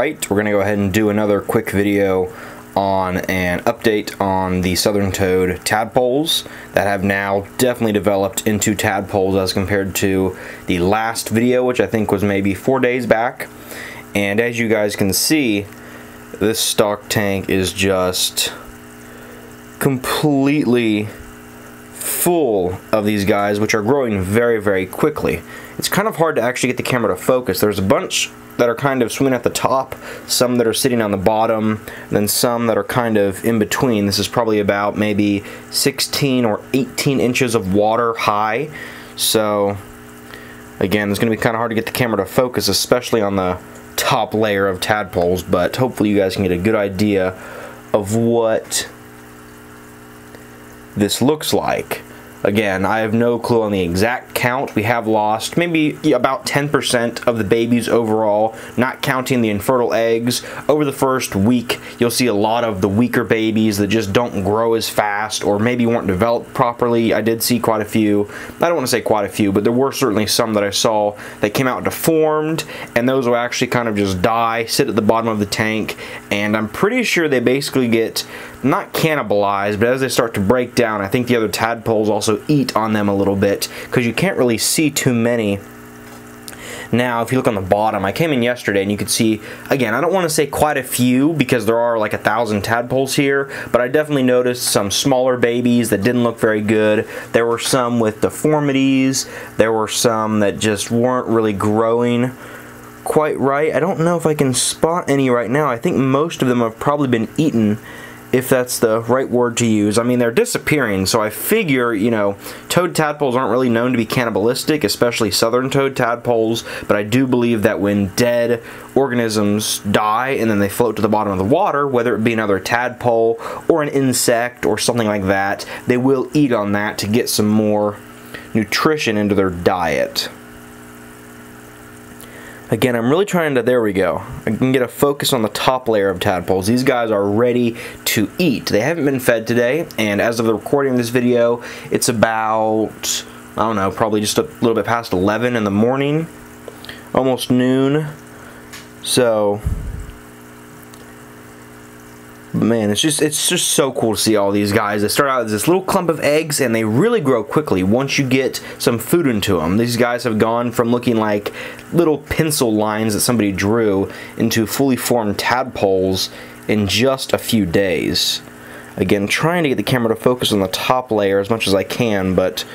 Alright, we're going to go ahead and do another quick video on an update on the southern toad tadpoles that have now definitely developed into tadpoles as compared to the last video, which I think was maybe 4 days back. And as you guys can see, this stock tank is just completely full of these guys, which are growing very, very quickly. It's kind of hard to actually get the camera to focus. There's a bunch that are kind of swimming at the top, some that are sitting on the bottom, and then some that are kind of in between. This is probably about maybe 16 or 18 inches of water high. So again, it's going to be kind of hard to get the camera to focus, especially on the top layer of tadpoles, but hopefully you guys can get a good idea of what this looks like. Again, I have no clue on the exact count. We have lost maybe about 10% of the babies overall, not counting the infertile eggs. Over the first week, you'll see a lot of the weaker babies that just don't grow as fast or maybe weren't developed properly. I did see quite a few. I don't want to say quite a few, but there were certainly some that I saw that came out deformed, and those will actually kind of just die, sit at the bottom of the tank, and I'm pretty sure they basically get not cannibalized, but as they start to break down, I think the other tadpoles also eat on them a little bit, because you can't really see too many. Now, if you look on the bottom, I came in yesterday and you could see, again, I don't want to say quite a few because there are like 1,000 tadpoles here, but I definitely noticed some smaller babies that didn't look very good. There were some with deformities. There were some that just weren't really growing quite right. I don't know if I can spot any right now. I think most of them have probably been eaten, if that's the right word to use. I mean, they're disappearing, so I figure, you know, toad tadpoles aren't really known to be cannibalistic, especially southern toad tadpoles, but I do believe that when dead organisms die and then they float to the bottom of the water, whether it be another tadpole or an insect or something like that, they will eat on that to get some more nutrition into their diet. Again, I'm really trying to, there we go. I can get a focus on the top layer of tadpoles. These guys are ready to eat. They haven't been fed today, and as of the recording of this video, it's about, I don't know, probably just a little bit past 11 in the morning, almost noon. So, man, it's just so cool to see all these guys. They start out as this little clump of eggs, and they really grow quickly once you get some food into them. These guys have gone from looking like little pencil lines that somebody drew into fully formed tadpoles in just a few days. Again, trying to get the camera to focus on the top layer as much as I can, but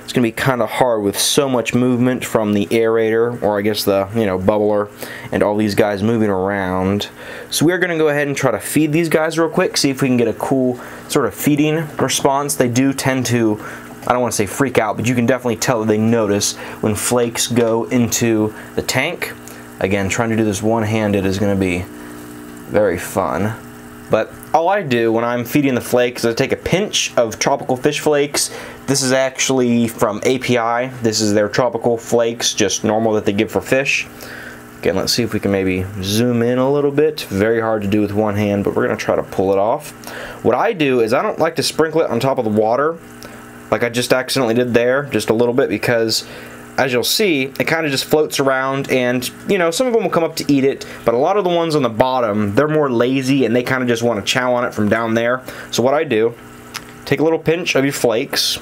it's going to be kind of hard with so much movement from the aerator, or I guess the, you know, bubbler, and all these guys moving around. So we're going to go ahead and try to feed these guys real quick, see if we can get a cool sort of feeding response. They do tend to, I don't want to say freak out, but you can definitely tell that they notice when flakes go into the tank. Again, trying to do this one-handed is going to be very fun. But all I do when I'm feeding the flakes is I take a pinch of tropical fish flakes. This is actually from API. This is their tropical flakes, just normal that they give for fish. Again, let's see if we can maybe zoom in a little bit. Very hard to do with one hand, but we're going to try to pull it off. What I do is I don't like to sprinkle it on top of the water like I just accidentally did there, just a little bit, because as you'll see, it kind of just floats around, and, you know, some of them will come up to eat it, but a lot of the ones on the bottom, they're more lazy, and they kind of just want to chow on it from down there. So what I do, take a little pinch of your flakes,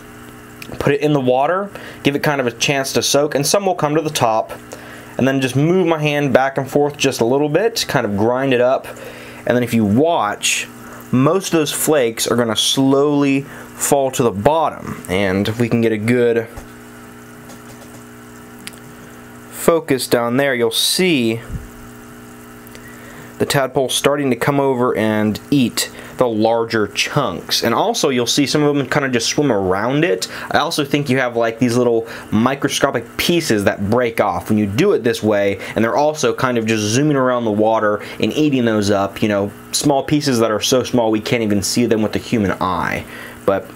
put it in the water, give it kind of a chance to soak, and some will come to the top, and then just move my hand back and forth just a little bit, kind of grind it up, and then if you watch, most of those flakes are going to slowly fall to the bottom, and if we can get a good focus down there, you'll see the tadpole starting to come over and eat the larger chunks. And also you'll see some of them kind of just swim around it. I also think you have like these little microscopic pieces that break off when you do it this way, and they're also kind of just zooming around the water and eating those up, you know, small pieces that are so small we can't even see them with the human eye. But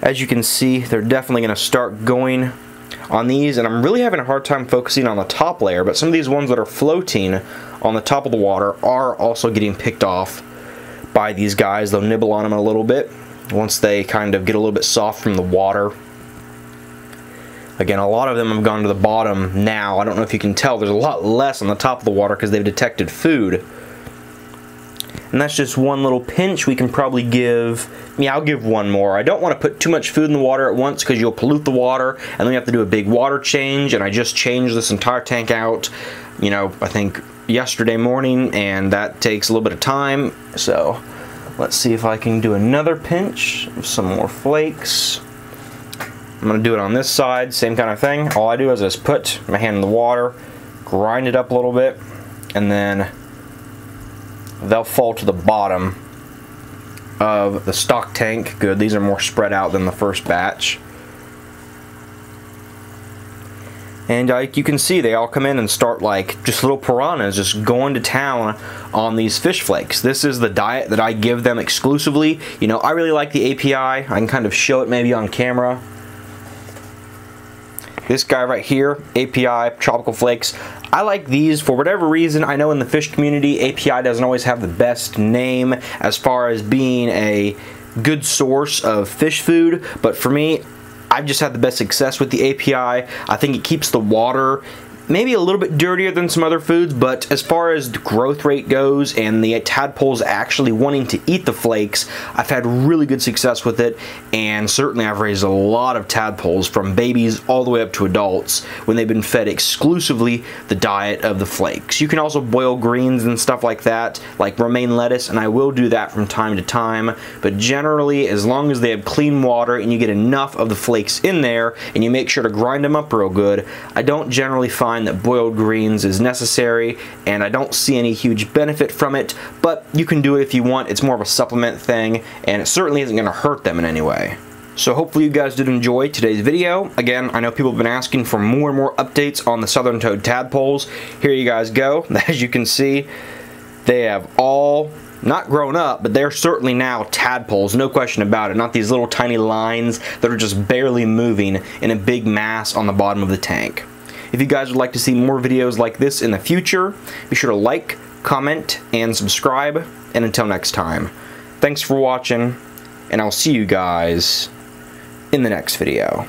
as you can see, they're definitely going to start going on these, and I'm really having a hard time focusing on the top layer, but some of these ones that are floating on the top of the water are also getting picked off by these guys. They'll nibble on them a little bit once they kind of get a little bit soft from the water. Again, a lot of them have gone to the bottom now. I don't know if you can tell. There's a lot less on the top of the water because they've detected food. And that's just one little pinch. We can probably give, yeah, I'll give one more. I don't want to put too much food in the water at once because you'll pollute the water, and then we have to do a big water change, and I just changed this entire tank out, you know, I think yesterday morning, and that takes a little bit of time. So let's see if I can do another pinch of some more flakes. I'm going to do it on this side, same kind of thing. All I do is just put my hand in the water, grind it up a little bit, and then they'll fall to the bottom of the stock tank. Good, these are more spread out than the first batch. And you can see they all come in and start like just little piranhas just going to town on these fish flakes. This is the diet that I give them exclusively. You know, I really like the API. I can kind of show it maybe on camera. This guy right here, API, Tropical Flakes. I like these for whatever reason. I know in the fish community, API doesn't always have the best name as far as being a good source of fish food, but for me, I've just had the best success with the API. I think it keeps the water maybe a little bit dirtier than some other foods, but as far as the growth rate goes and the tadpoles actually wanting to eat the flakes, I've had really good success with it, and certainly I've raised a lot of tadpoles from babies all the way up to adults when they've been fed exclusively the diet of the flakes. You can also boil greens and stuff like that, like romaine lettuce, and I will do that from time to time, but generally, as long as they have clean water and you get enough of the flakes in there and you make sure to grind them up real good, I don't generally find that boiled greens is necessary, and I don't see any huge benefit from it, but you can do it if you want. It's more of a supplement thing, and it certainly isn't going to hurt them in any way. So hopefully you guys did enjoy today's video. Again, I know people have been asking for more and more updates on the southern toad tadpoles. Here you guys go. As you can see, they have all not grown up, but they're certainly now tadpoles, no question about it. Not these little tiny lines that are just barely moving in a big mass on the bottom of the tank. If you guys would like to see more videos like this in the future, be sure to like, comment, and subscribe. And until next time, thanks for watching, and I'll see you guys in the next video.